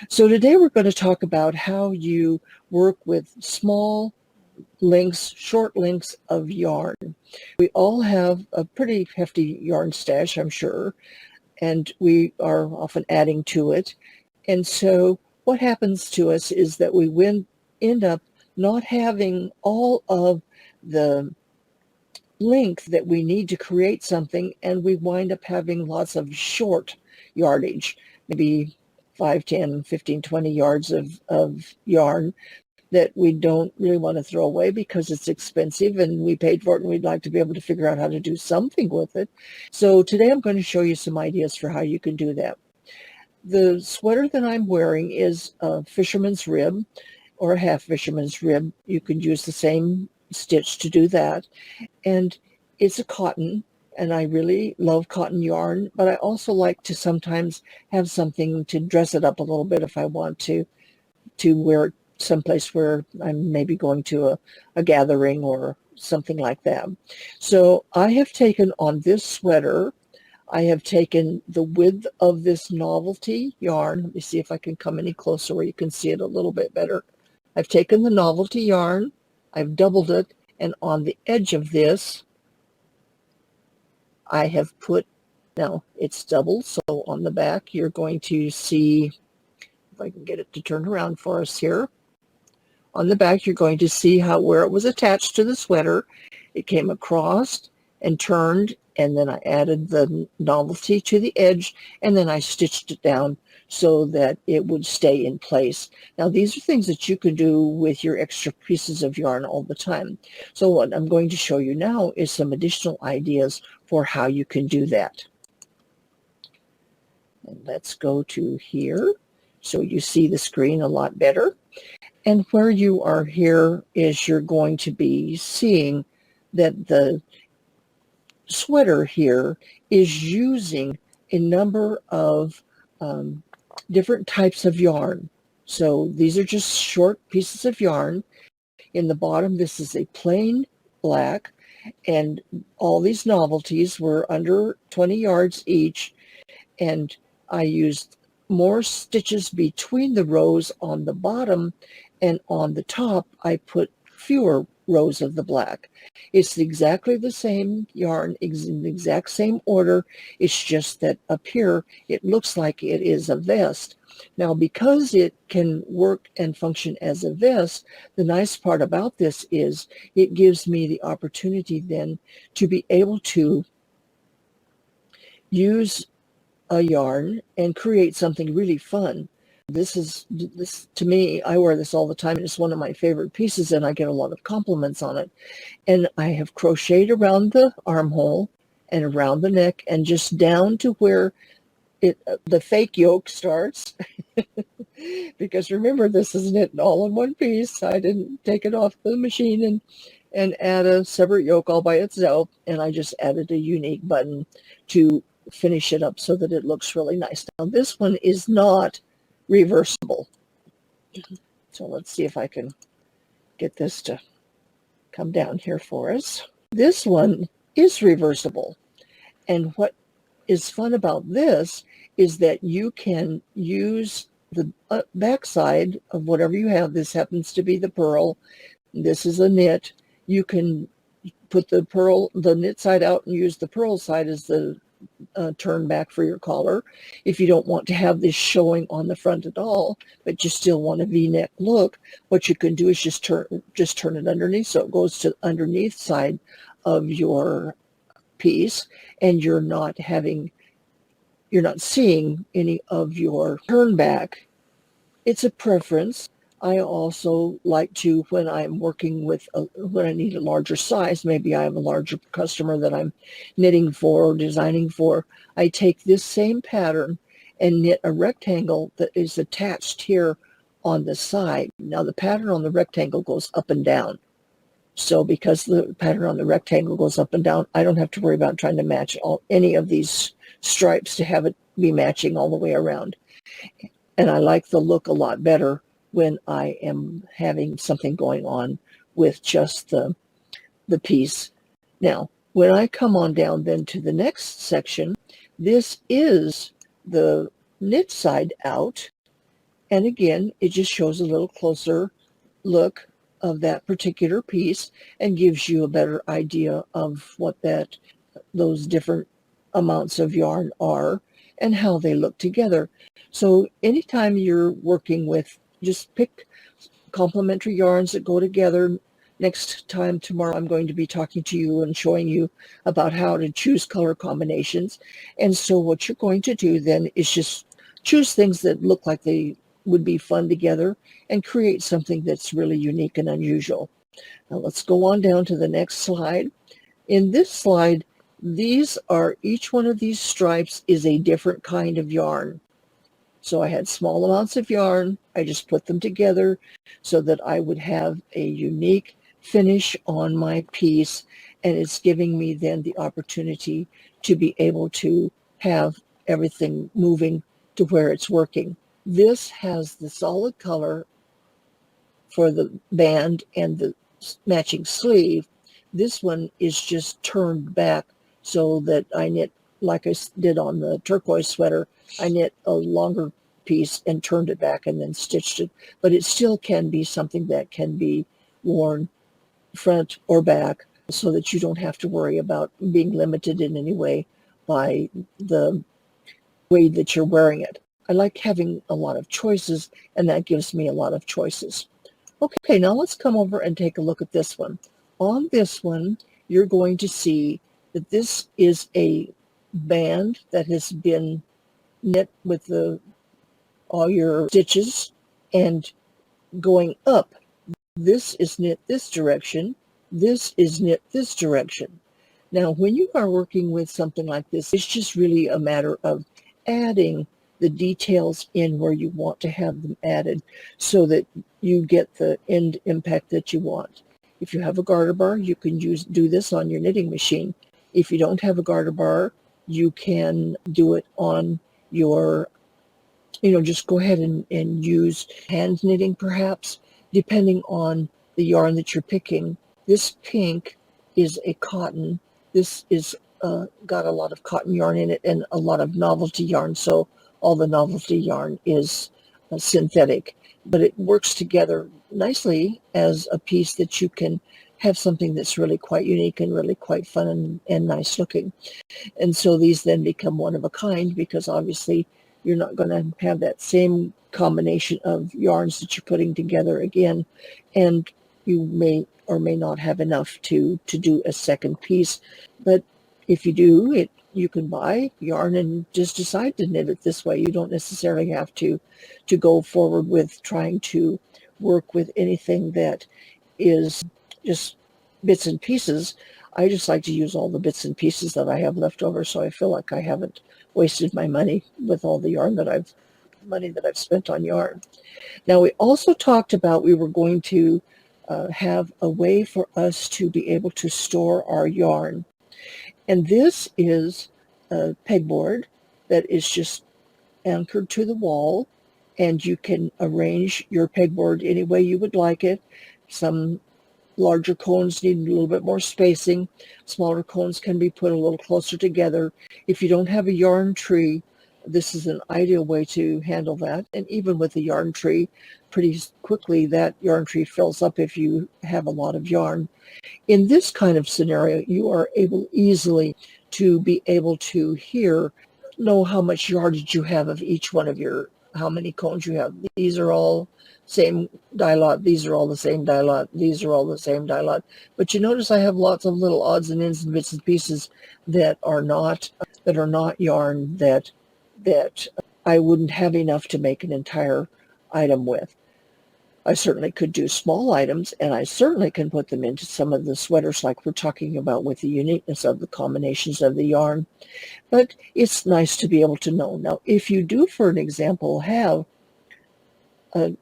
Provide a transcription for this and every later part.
So today we're going to talk about how you work with small lengths, short lengths of yarn. We all have a pretty hefty yarn stash, I'm sure, and we are often adding to it. And so what happens to us is that we end up not having all of the length that we need to create something, and we wind up having lots of short yardage, maybe 5, 10, 15, 20 yards of yarn that we don't really want to throw away because it's expensive and we paid for it and we'd like to be able to figure out how to do something with it. So today I'm going to show you some ideas for how you can do that. The sweater that I'm wearing is a fisherman's rib or a half fisherman's rib. You can use the same stitch to do that. And it's a cotton, and I really love cotton yarn, but I also like to sometimes have something to dress it up a little bit if I want to wear it someplace where I'm maybe going to a gathering or something like that. So I have taken on this sweater, I have taken the width of this novelty yarn. Let me see if I can come any closer where you can see it a little bit better. I've taken the novelty yarn, I've doubled it, and on the edge of this, I have put, now it's doubled, so on the back you're going to see, if I can get it to turn around for us here. On the back, you're going to see where it was attached to the sweater. It came across and turned, and then I added the novelty to the edge, and then I stitched it down so that it would stay in place. Now, these are things that you can do with your extra pieces of yarn all the time. So what I'm going to show you now is some additional ideas for how you can do that. And let's go to here so you see the screen a lot better. And where you are here is you're going to be seeing that the sweater here is using a number of different types of yarn. So these are just short pieces of yarn. In the bottom, this is a plain black, and all these novelties were under 20 yards each, and I used more stitches between the rows on the bottom, and on the top I put fewer rows of the black. It's exactly the same yarn, in the exact same order. It's just that up here it looks like it is a vest. Now, because it can work and function as a vest, the nice part about this is it gives me the opportunity then to be able to use a yarn and create something really fun. This to me, I wear this all the time, and it's one of my favorite pieces, and I get a lot of compliments on it. And I have crocheted around the armhole and around the neck and just down to where the fake yoke starts. Because remember, this is knit all in one piece. I didn't take it off the machine and add a separate yoke all by itself, and I just added a unique button to finish it up so that it looks really nice. Now, this one is not reversible. So let's see if I can get this to come down here for us. This one is reversible. And what is fun about this is that you can use the backside of whatever you have. This happens to be the purl. This is a knit. You can put the knit side out and use the purl side as the turn back for your collar. If you don't want to have this showing on the front at all, but you still want a V-neck look, what you can do is just turn it underneath, so it goes to the underneath side of your piece, and you're not seeing any of your turn back. It's a preference. I also like to, when I'm working with, when I need a larger size, maybe I have a larger customer that I'm knitting for or designing for, I take this same pattern and knit a rectangle that is attached here on the side. Now, the pattern on the rectangle goes up and down. So because the pattern on the rectangle goes up and down, I don't have to worry about trying to match any of these stripes to have it be matching all the way around. And I like the look a lot better when I am having something going on with just the piece. Now, when I come on down then to the next section, this is the knit side out, And again, it just shows a little closer look of that particular piece and gives you a better idea of what those different amounts of yarn are and how they look together. So anytime you're working with, just pick complementary yarns that go together. Next time, tomorrow, I'm going to be talking to you and showing you about how to choose color combinations. And so what you're going to do then is just choose things that look like they would be fun together and create something that's really unique and unusual. Now let's go on down to the next slide. In this slide, each one of these stripes is a different kind of yarn. So I had small amounts of yarn. I just put them together so that I would have a unique finish on my piece. And it's giving me then the opportunity to be able to have everything moving to where it's working. This has the solid color for the band and the matching sleeve. This one is just turned back so that I knit, like I did on the turquoise sweater, I knit a longer piece and turned it back and then stitched it. But it still can be something that can be worn front or back so that you don't have to worry about being limited in any way by the way that you're wearing it. I like having a lot of choices, and that gives me a lot of choices. Okay, now let's come over and take a look at this one. On this one, you're going to see that this is a band that has been knit with all your stitches, and going up, this is knit this direction, this is knit this direction. Now, when you are working with something like this, it's just really a matter of adding the details in where you want to have them added so that you get the end impact that you want. If you have a garter bar, you can do this on your knitting machine. If you don't have a garter bar, you can do it on your, just go ahead and use hand knitting perhaps, depending on the yarn that you're picking. This pink is a cotton. This is got a lot of cotton yarn in it and a lot of novelty yarn. So all the novelty yarn is synthetic, but it works together nicely as a piece that you can have something that's really quite unique and really quite fun and nice looking. And so these then become one of a kind because obviously you're not going to have that same combination of yarns that you're putting together again, and you may or may not have enough to do a second piece. But if you do, you can buy yarn and just decide to knit it this way. You don't necessarily have to go forward with trying to work with anything that is just bits and pieces. I just like to use all the bits and pieces that I have left over, so I feel like I haven't wasted my money with all the money that I've spent on yarn. Now, we also talked about we were going to have a way for us to be able to store our yarn. And this is a pegboard that is just anchored to the wall, and you can arrange your pegboard any way you would like it. Some larger cones need a little bit more spacing. Smaller cones can be put a little closer together. If you don't have a yarn tree, this is an ideal way to handle that. And even with a yarn tree, pretty quickly that yarn tree fills up if you have a lot of yarn. In this kind of scenario, you are able easily to be able to know how much yardage you have of each one of how many cones you have. These are all same dye lot. These are all the same dye lot. These are all the same dye lot. But you notice I have lots of little odds and ends and bits and pieces that are not yarn that I wouldn't have enough to make an entire item with. I certainly could do small items, and I certainly can put them into some of the sweaters like we're talking about with the uniqueness of the combinations of the yarn. But it's nice to be able to know. Now, if you do, for an example, have a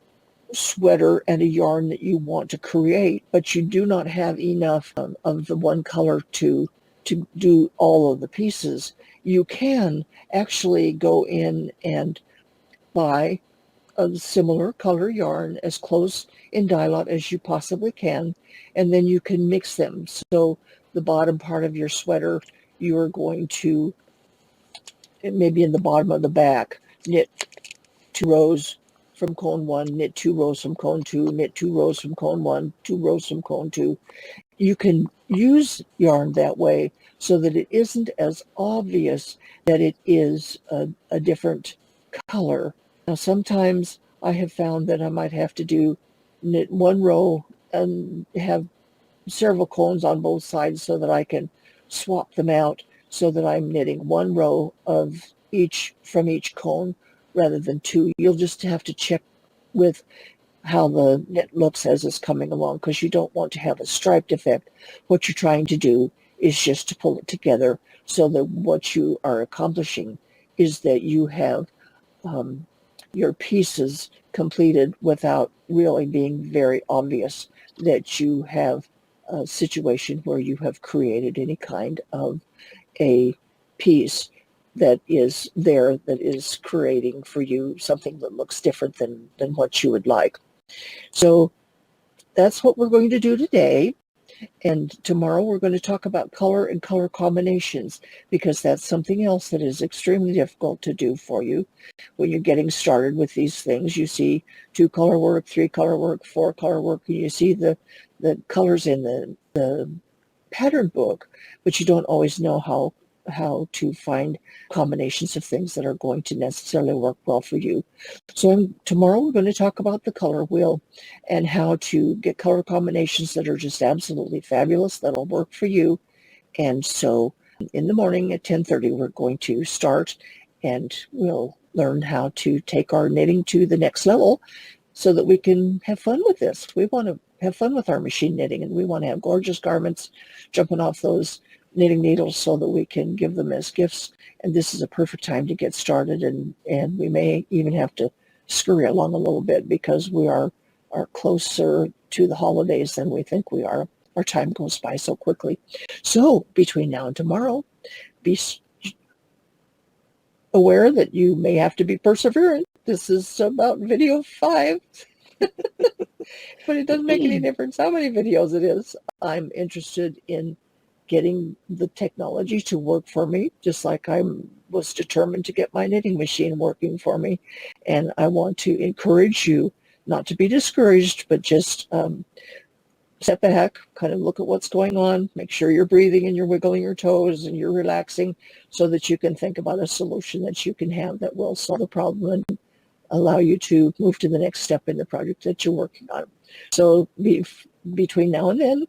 sweater and a yarn that you want to create, but you do not have enough of the one color to do all of the pieces, you can actually go in and buy a similar color yarn as close in dye lot as you possibly can, and then you can mix them. So the bottom part of your sweater, you are going to, maybe in the bottom of the back, knit 2 rows from cone 1, knit 2 rows from cone 2, knit 2 rows from cone 1, 2 rows from cone 2. You can use yarn that way so that it isn't as obvious that it is a different color. Now, sometimes I have found that I might have to knit 1 row and have several cones on both sides so that I can swap them out so that I'm knitting 1 row of each from each cone rather than 2. You'll just have to check with how the knit looks as it's coming along, because you don't want to have a striped effect. What you're trying to do is just to pull it together so that what you are accomplishing is that you have your pieces completed without really being very obvious that you have a situation where you have created any kind of a piece that is there, that is creating for you something that looks different than what you would like. So that's what we're going to do today. And tomorrow we're going to talk about color and color combinations, because that's something else that is extremely difficult to do for you when you're getting started with these things. You see 2 color work, 3 color work, 4 color work, and you see the colors in the pattern book, but you don't always know how to find combinations of things that are going to necessarily work well for you. So tomorrow we're going to talk about the color wheel and how to get color combinations that are just absolutely fabulous, that'll work for you. And so in the morning at 10:30, we're going to start, and we'll learn how to take our knitting to the next level so that we can have fun with this. We want to have fun with our machine knitting, and we want to have gorgeous garments jumping off those knitting needles so that we can give them as gifts. And this is a perfect time to get started, and we may even have to scurry along a little bit because we are closer to the holidays than we think we are. Our time goes by so quickly. So between now and tomorrow, be aware that you may have to be perseverant. This is about video 5. But it doesn't make any difference how many videos it is. I'm interested in getting the technology to work for me, just like I was determined to get my knitting machine working for me. And I want to encourage you not to be discouraged, but just step back, kind of look at what's going on, make sure you're breathing and you're wiggling your toes and you're relaxing so that you can think about a solution that you can have that will solve the problem and allow you to move to the next step in the project that you're working on. So between now and then,